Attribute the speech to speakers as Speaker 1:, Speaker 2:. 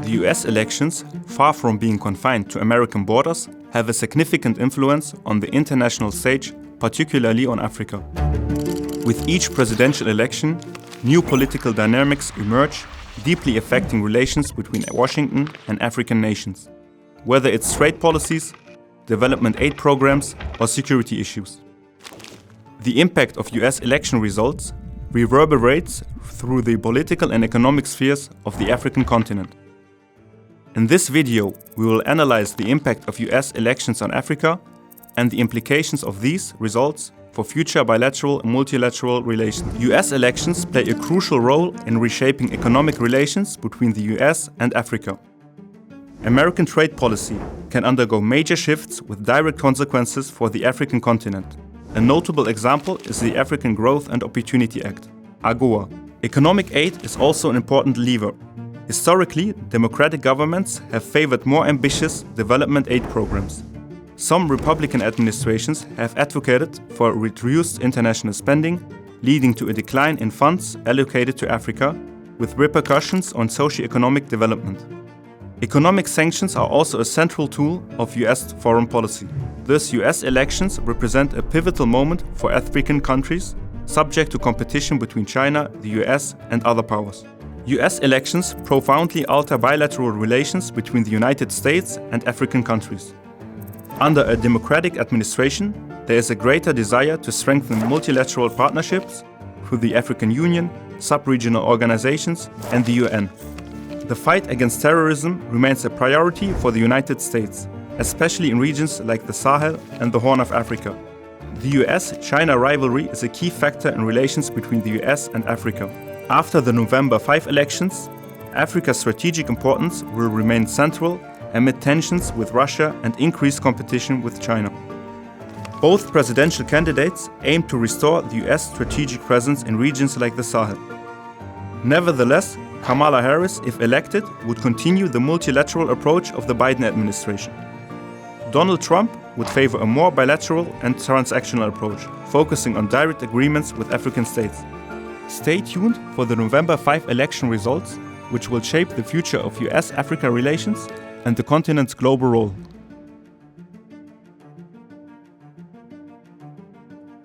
Speaker 1: The US elections, far from being confined to American borders, have a significant influence on the international stage, particularly on Africa. With each presidential election, new political dynamics emerge, deeply affecting relations between Washington and African nations, whether it's trade policies, development aid programs, or security issues. The impact of US election results reverberates through the political and economic spheres of the African continent. In this video, we will analyze the impact of US elections on Africa and the implications of these results for future bilateral and multilateral relations. US elections play a crucial role in reshaping economic relations between the US and Africa. American trade policy can undergo major shifts with direct consequences for the African continent. A notable example is the African Growth and Opportunity Act, AGOA. Economic aid is also an important lever. Historically, democratic governments have favored more ambitious development aid programs. Some Republican administrations have advocated for reduced international spending, leading to a decline in funds allocated to Africa, with repercussions on socio-economic development. Economic sanctions are also a central tool of US foreign policy. Thus, US elections represent a pivotal moment for African countries, subject to competition between China, the US, and other powers. US elections profoundly alter bilateral relations between the United States and African countries. Under a democratic administration, there is a greater desire to strengthen multilateral partnerships through the African Union, sub-regional organizations, and the UN. The fight against terrorism remains a priority for the United States, especially in regions like the Sahel and the Horn of Africa. The US-China rivalry is a key factor in relations between the US and Africa. After the November 5 elections, Africa's strategic importance will remain central amid tensions with Russia and increased competition with China. Both presidential candidates aim to restore the US strategic presence in regions like the Sahel. Nevertheless, Kamala Harris, if elected, would continue the multilateral approach of the Biden administration. Donald Trump would favor a more bilateral and transactional approach, focusing on direct agreements with African states. Stay tuned for the November 5 election results, which will shape the future of US-Africa relations and the continent's global role.